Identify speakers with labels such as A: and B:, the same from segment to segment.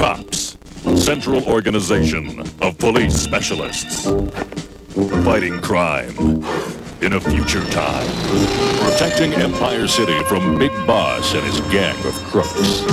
A: C.O.P.S, Central Organization of Police Specialists. Fighting crime in a future time. Protecting Empire City from Big Boss and his gang of crooks.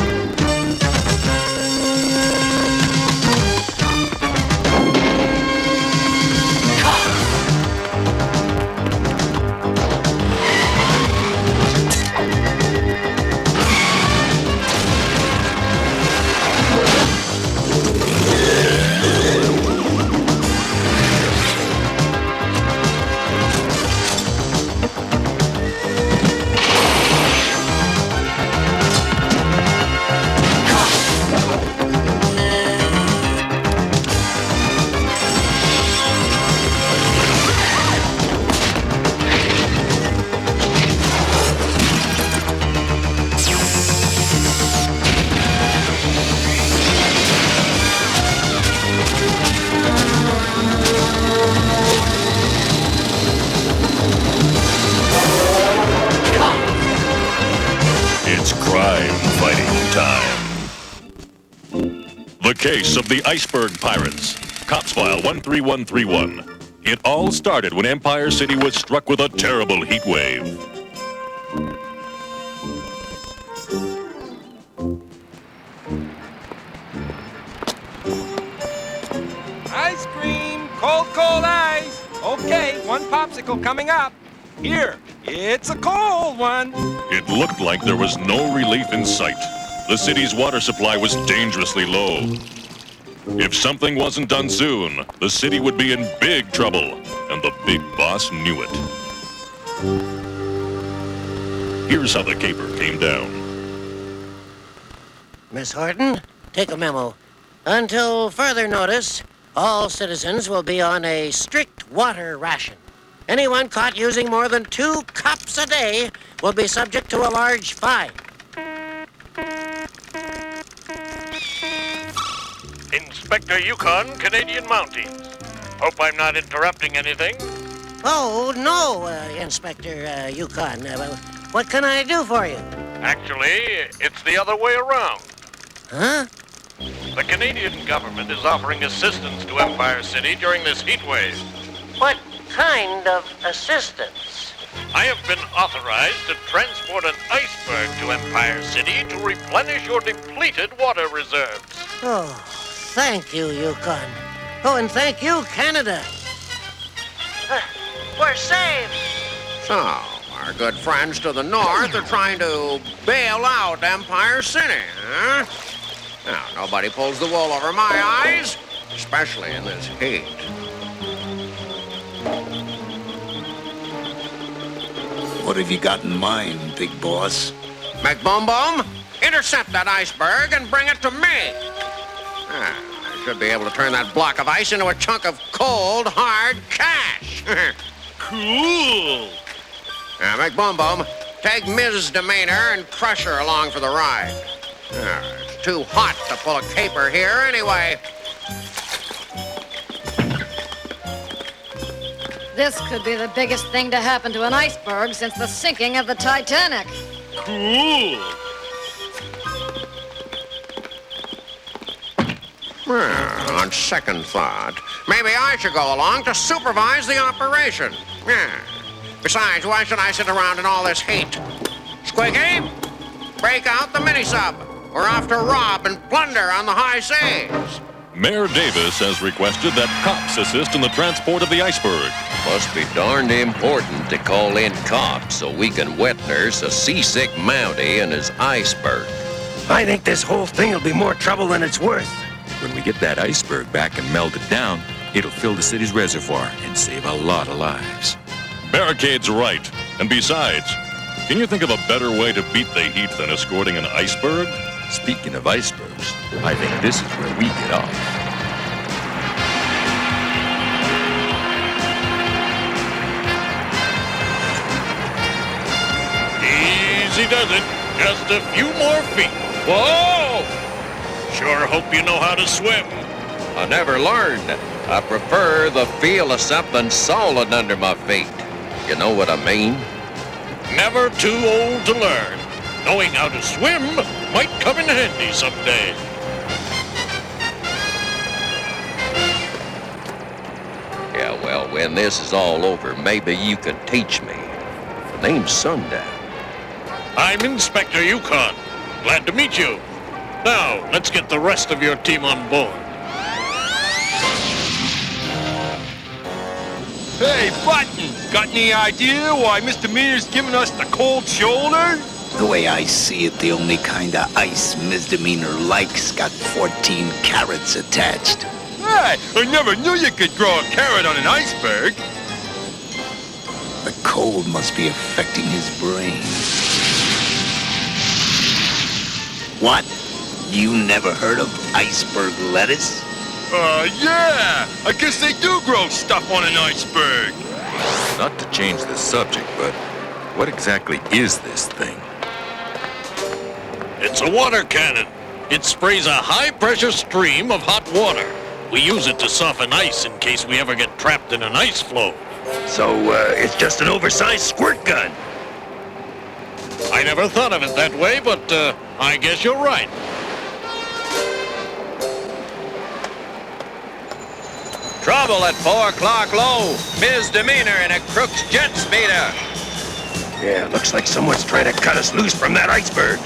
A: It's crime fighting time. The case of the Iceberg Pirates. Cops File 13131. It all started when Empire City was struck with a terrible heat wave.
B: Ice cream! Cold, cold ice! Okay, one popsicle coming up. Here, it's a cold one.
A: It looked like there was no relief in sight. The city's water supply was dangerously low. If something wasn't done soon, the city would be in big trouble, and the big boss knew it. Here's how the caper came down.
C: Miss Horton, take a memo. Until further notice, all citizens will be on a strict water ration. Anyone caught using more than 2 cups a day will be subject to a large fine.
D: Inspector Yukon, Canadian Mounties. Hope I'm not interrupting anything.
C: Oh, no, Inspector Yukon. What can I do for you?
D: Actually, it's the other way around.
C: Huh?
D: The Canadian government is offering assistance to Empire City during this heat wave.
C: What kind of assistance?
D: I have been authorized to transport an iceberg to Empire City to replenish your depleted water reserves.
C: Oh, thank you, Yukon. Oh, and thank you, Canada. We're saved.
E: So, our good friends to the north are trying to bail out Empire City, huh? Now, nobody pulls the wool over my eyes, especially in this heat.
F: What have you got in mind, big boss?
E: McBoom-Boom, intercept that iceberg and bring it to me. I should be able to turn that block of ice into a chunk of cold, hard cash.
D: Cool!
E: Now, McBoom-Boom, take Ms. Demeanor and crush her along for the ride. It's too hot to pull a caper here anyway.
G: This could be the biggest thing to happen to an iceberg since the sinking of the Titanic.
D: Cool!
E: Well, on second thought, maybe I should go along to supervise the operation. Yeah. Besides, why should I sit around in all this heat? Squeaky, break out the mini-sub. We're off to rob and plunder on the high seas.
A: Mayor Davis has requested that cops assist in the transport of the iceberg.
H: Must be darned important to call in cops so we can wet nurse a seasick Mountie and his iceberg.
I: I think this whole thing will be more trouble than it's worth.
J: When we get that iceberg back and melt it down, it'll fill the city's reservoir and save a lot of lives.
A: Barricade's right. And besides, can you think of a better way to beat the heat than escorting an iceberg?
J: Speaking of icebergs, I think this is where we get off.
D: Easy does it. Just a few more feet. Whoa! Sure hope you know how to swim.
H: I never learned. I prefer the feel of something solid under my feet. You know what I mean?
D: Never too old to learn. Knowing how to swim might come in handy someday.
H: when this is all over, maybe you could teach me. The name's Sundown.
D: I'm Inspector Yukon. Glad to meet you. Now, let's get the rest of your team on board.
B: Hey, Buttons, got any idea why Misdemeanor's giving us the cold shoulder?
F: The way I see it, the only kind of ice Misdemeanor likes got 14 carrots attached.
B: Hey, I never knew you could grow a carrot on an iceberg.
F: The cold must be affecting his brain. What? You never heard of iceberg lettuce?
B: Yeah. I guess they do grow stuff on an iceberg.
J: Not to change the subject, but what exactly is this thing?
D: It's a water cannon. It sprays a high-pressure stream of hot water. We use it to soften ice in case we ever get trapped in an ice floe.
I: So, it's just an oversized squirt gun.
D: I never thought of it that way, but I guess you're right.
H: Trouble at 4 o'clock low. Misdemeanor in a Crook's jet speeder.
I: Yeah, looks like someone's trying to cut us loose from that iceberg.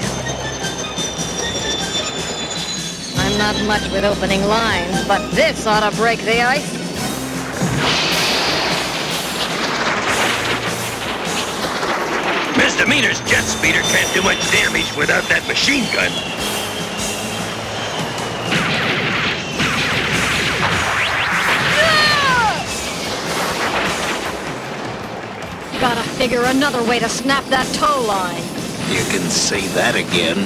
G: I'm not much with opening lines, but this ought to break the ice.
I: Misdemeanor's jet speeder can't do much damage without that machine gun.
G: Gotta figure another way to snap that tow line.
F: You can say that again.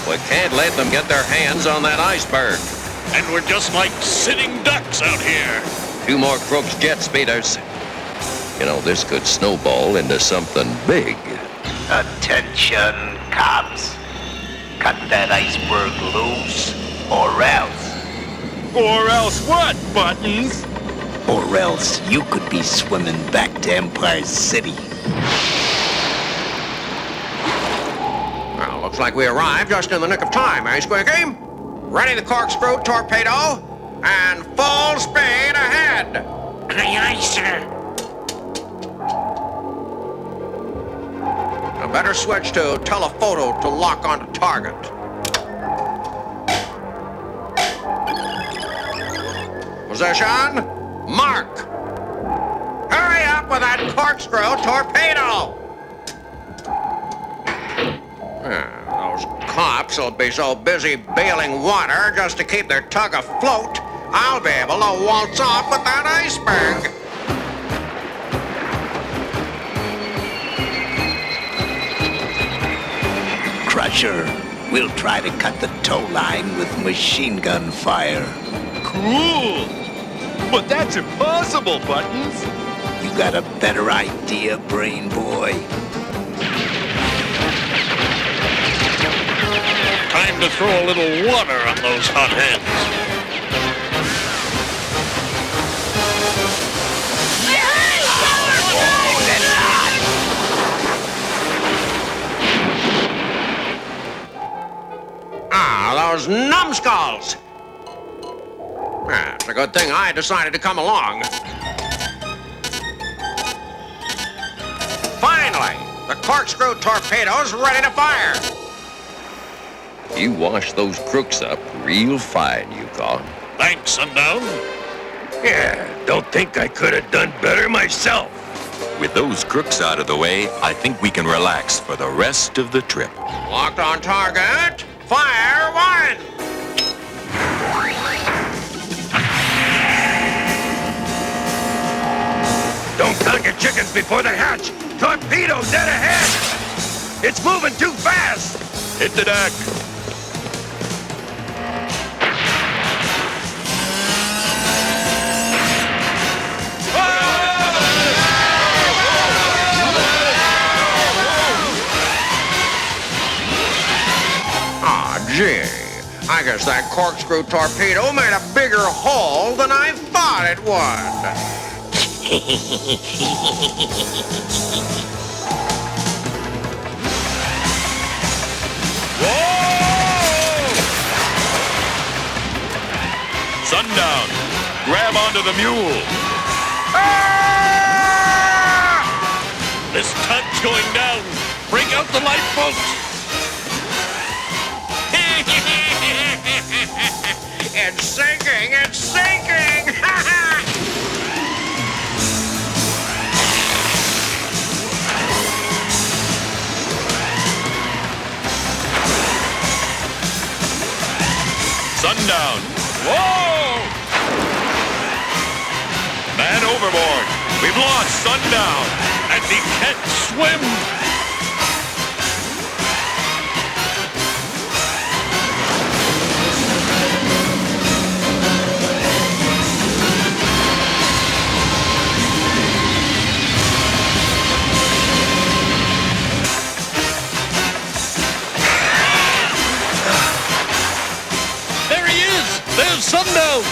H: We can't let them get their hands on that iceberg.
D: And we're just like sitting ducks out here.
H: 2 more Crook's jet speeders. You know, this could snowball into something big.
F: Attention, cops. Cut that iceberg loose, or else.
B: Or else what, Buttons?
F: Or else you could be swimming back to Empire City.
E: Well, looks like we arrived just in the nick of time, eh, Squeaky? Ready the corkscrew torpedo, and full speed ahead.
C: Aye, aye, sir.
E: I better switch to telephoto to lock onto target. Position, mark. Hurry up with that corkscrew torpedo. Those cops will be so busy bailing water just to keep their tug afloat, I'll be able to waltz off with that iceberg.
F: Crusher, we'll try to cut the tow line with machine gun fire.
B: Cool. But that's impossible, Buttons.
F: You got a better idea, brain boy?
D: Time to throw a little water on those hot hands.
E: Those numbskulls! It's a good thing I decided to come along. Finally, the corkscrew torpedo's ready to fire.
H: You wash those crooks up real fine, Yukon.
D: Thanks, Sundown.
I: Yeah, don't think I could have done better myself.
J: With those crooks out of the way, I think we can relax for the rest of the trip.
E: Locked on target. Fire one!
I: Don't count your chickens before they hatch. Torpedo dead ahead. It's moving too fast.
A: Hit the deck.
E: Gee, I guess that corkscrew torpedo made a bigger hole than I thought it would.
A: Sundown! Grab onto the mule!
D: This tunt's going down. Bring out the lifeboats.
E: It's sinking! It's sinking!
A: Sundown! Whoa! Man overboard! We've lost Sundown!
D: And he can't swim. There he is! There's Sundown!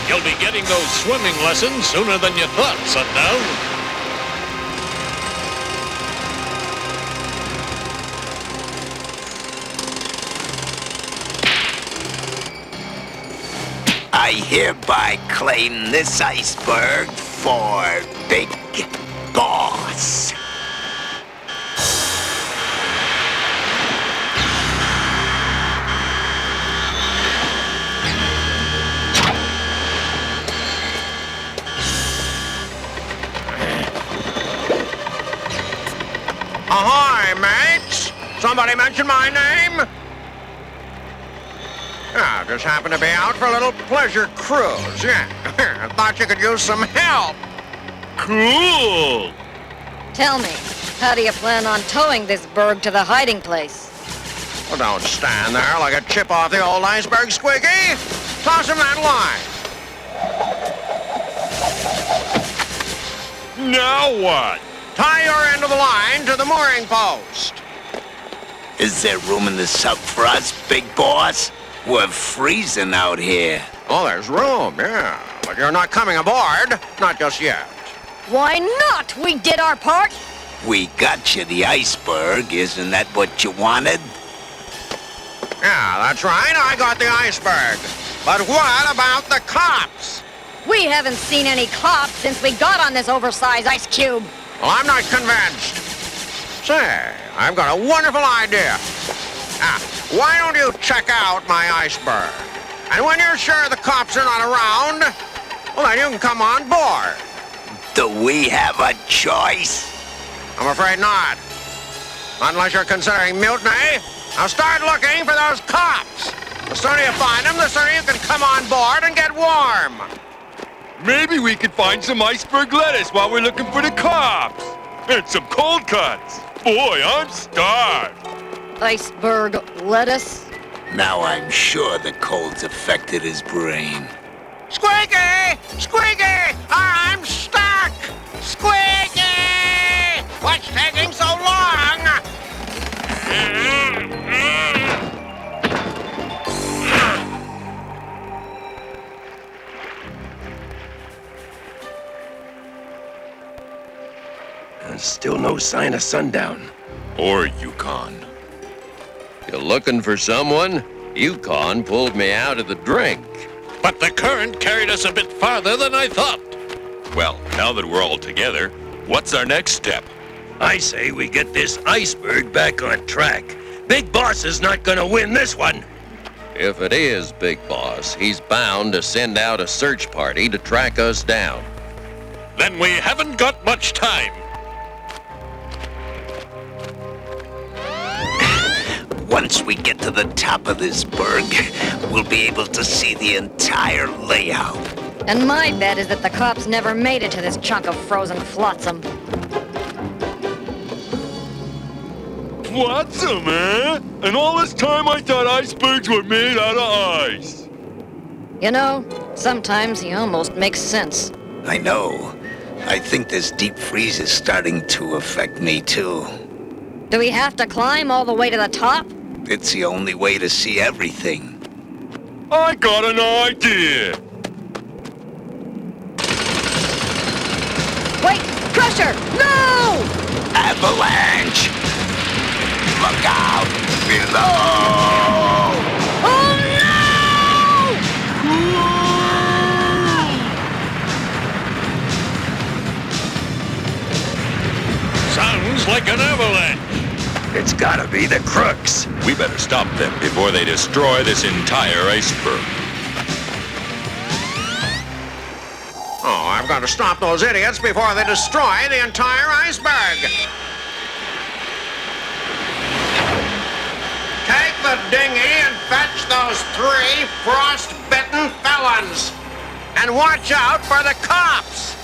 D: You'll be getting those swimming lessons sooner than you thought, Sundown.
F: I hereby claim this iceberg for Big Boss.
E: Ahoy, mates! Somebody mention my name? Ah, just happened to be out for a little pleasure cruise, yeah. I thought you could use some help.
A: Cool!
G: Tell me, how do you plan on towing this berg to the hiding place?
E: Well, don't stand there like a chip off the old iceberg, Squeaky. Toss him that line.
A: Now what?
E: Tie your end of the line to the mooring post.
F: Is there room in the sub for us, Big Boss? We're freezing out here.
E: Oh, there's room, yeah. But you're not coming aboard. Not just yet.
G: Why not? We did our part.
F: We got you the iceberg. Isn't that what you wanted?
E: Yeah, that's right. I got the iceberg. But what about the cops?
G: We haven't seen any cops since we got on this oversized ice cube.
E: Well, I'm not convinced. Say, I've got a wonderful idea. Why don't you check out my iceberg? And when you're sure the cops are not around, well, then you can come on board.
F: Do we have a choice?
E: I'm afraid not. Unless you're considering mutiny, now start looking for those cops. The sooner you find them, the sooner you can come on board and get warm.
A: Maybe we could find some iceberg lettuce while we're looking for the cops. And some cold cuts. Boy, I'm starved.
G: Iceberg lettuce?
F: Now I'm sure the cold's affected his brain.
E: Squeaky! Squeaky! I'm stuck! Squeaky! What's taking so long?
I: Still no sign of Sundown.
A: Or Yukon.
H: You looking for someone? Yukon pulled me out of the drink.
D: But the current carried us a bit farther than I thought.
J: Well, now that we're all together, what's our next step?
I: I say we get this iceberg back on track. Big Boss is not gonna win this one.
H: If it is Big Boss, he's bound to send out a search party to track us down.
D: Then we haven't got much time.
F: Once we get to the top of this berg, we'll be able to see the entire layout.
G: And my bet is that the cops never made it to this chunk of frozen flotsam.
A: Flotsam, eh? And all this time I thought icebergs were made out of ice.
G: You know, sometimes he almost makes sense.
F: I know. I think this deep freeze is starting to affect me, too.
G: Do we have to climb all the way to the top?
F: It's the only way to see everything.
A: I got an idea.
G: Wait, Crusher! No!
F: Avalanche! below!
G: Oh
D: Sounds like an avalanche.
I: It's gotta be the crooks.
J: We better stop them before they destroy this entire iceberg.
E: Oh, I've got to stop those idiots before they destroy the entire iceberg. Take the dinghy and fetch those 3 frost-bitten felons. And watch out for the cops.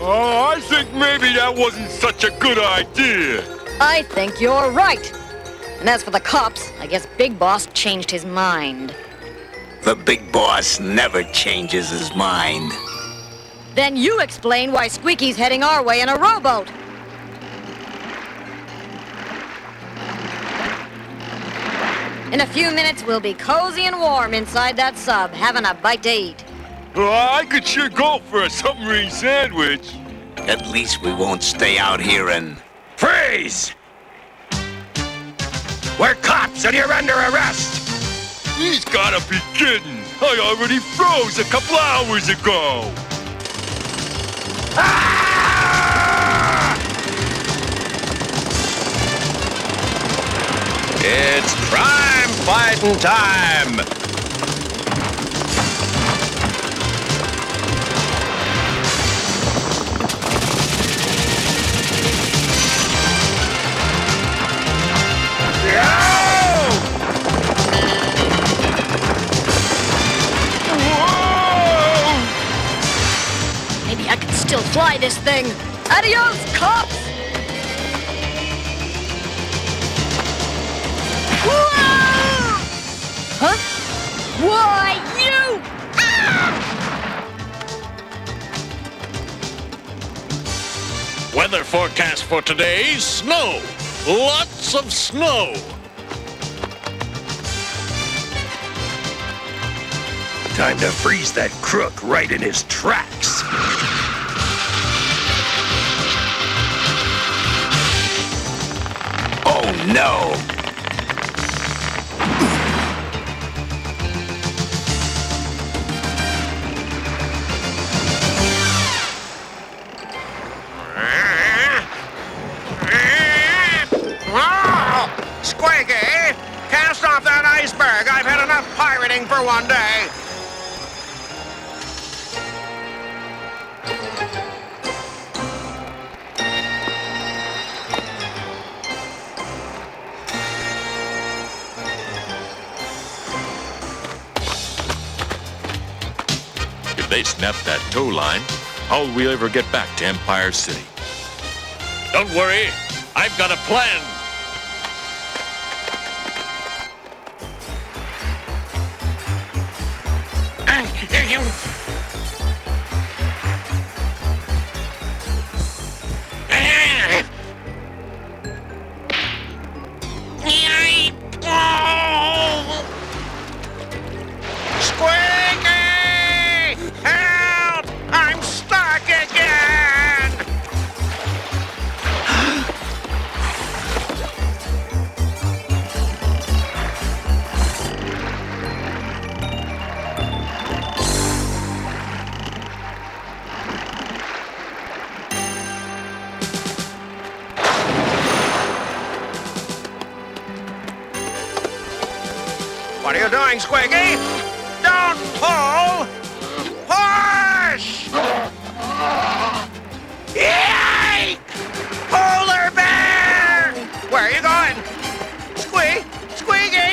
I: Oh, I think maybe that wasn't such a good idea.
G: I think you're right. And as for the cops, I guess Big Boss changed his mind.
F: The big boss never changes his mind.
G: Then you explain why Squeaky's heading our way in a rowboat. In a few minutes, we'll be cozy and warm inside that sub, having a bite to eat.
I: Oh, I could sure go for a submarine sandwich.
F: At least we won't stay out here and...
I: Freeze! We're cops and you're under arrest! He's gotta be kidding. I already froze a couple hours ago. Ah!
H: It's crime fighting time!
G: Maybe I can still fly this thing. Adios, cops! Whoa! Huh? Why, you!
D: Weather forecast for today, snow. Lots of snow.
I: Time to freeze that crook right in his tracks.
F: Oh, no!
E: Squeaky, cast off that iceberg. I've had enough pirating for one day.
J: If they snap that tow line, how will we ever get back to Empire City?
D: Don't worry, I've got a plan.
E: Squeaky! Help! I'm stuck again! What are you doing, Squeaky? Don't pull! Push! Yike! Polar bear! Where are you going? Squeaky!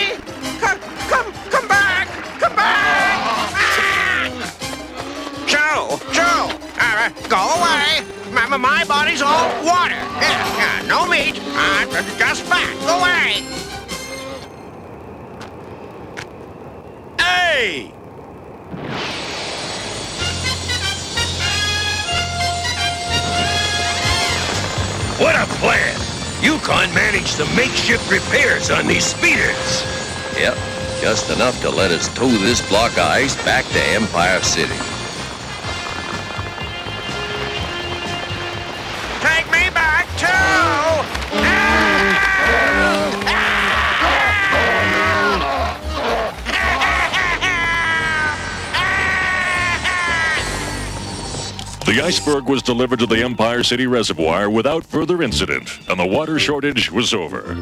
E: Come back! Come back! Ah! Joe! Go away! My body's all water. Yeah, no meat. Just fat. Go away!
I: Hey! What a plan! Yukon managed some makeshift repairs on these speeders.
H: Yep, just enough to let us tow this block of ice back to Empire City.
A: The Iceberg was delivered to the Empire City Reservoir without further incident, and the water shortage was over.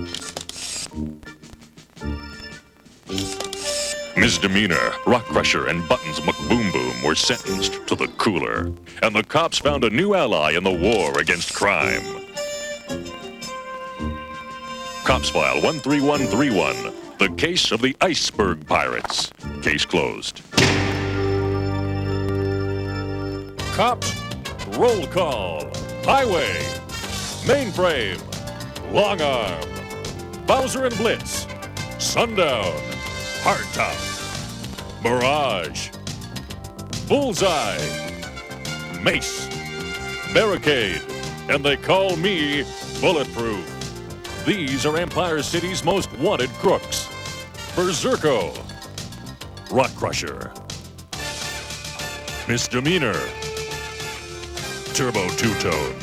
A: Misdemeanor, Rock Crusher, and Buttons McBoom Boom were sentenced to the cooler, and the cops found a new ally in the war against crime. Cops File 13131, the case of the Iceberg Pirates. Case closed. Cops, roll call. Highway, Mainframe, Long Arm, Bowser and Blitz, Sundown, Hardtop, Mirage, Bullseye, Mace, Barricade, and they call me Bulletproof. These are Empire City's most wanted crooks. Berserko, Rock Crusher, Misdemeanor, Turbo Two-Tone,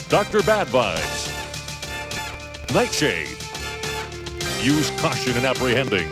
A: Dr. Bad Vibes, Nightshade. Use caution in apprehending.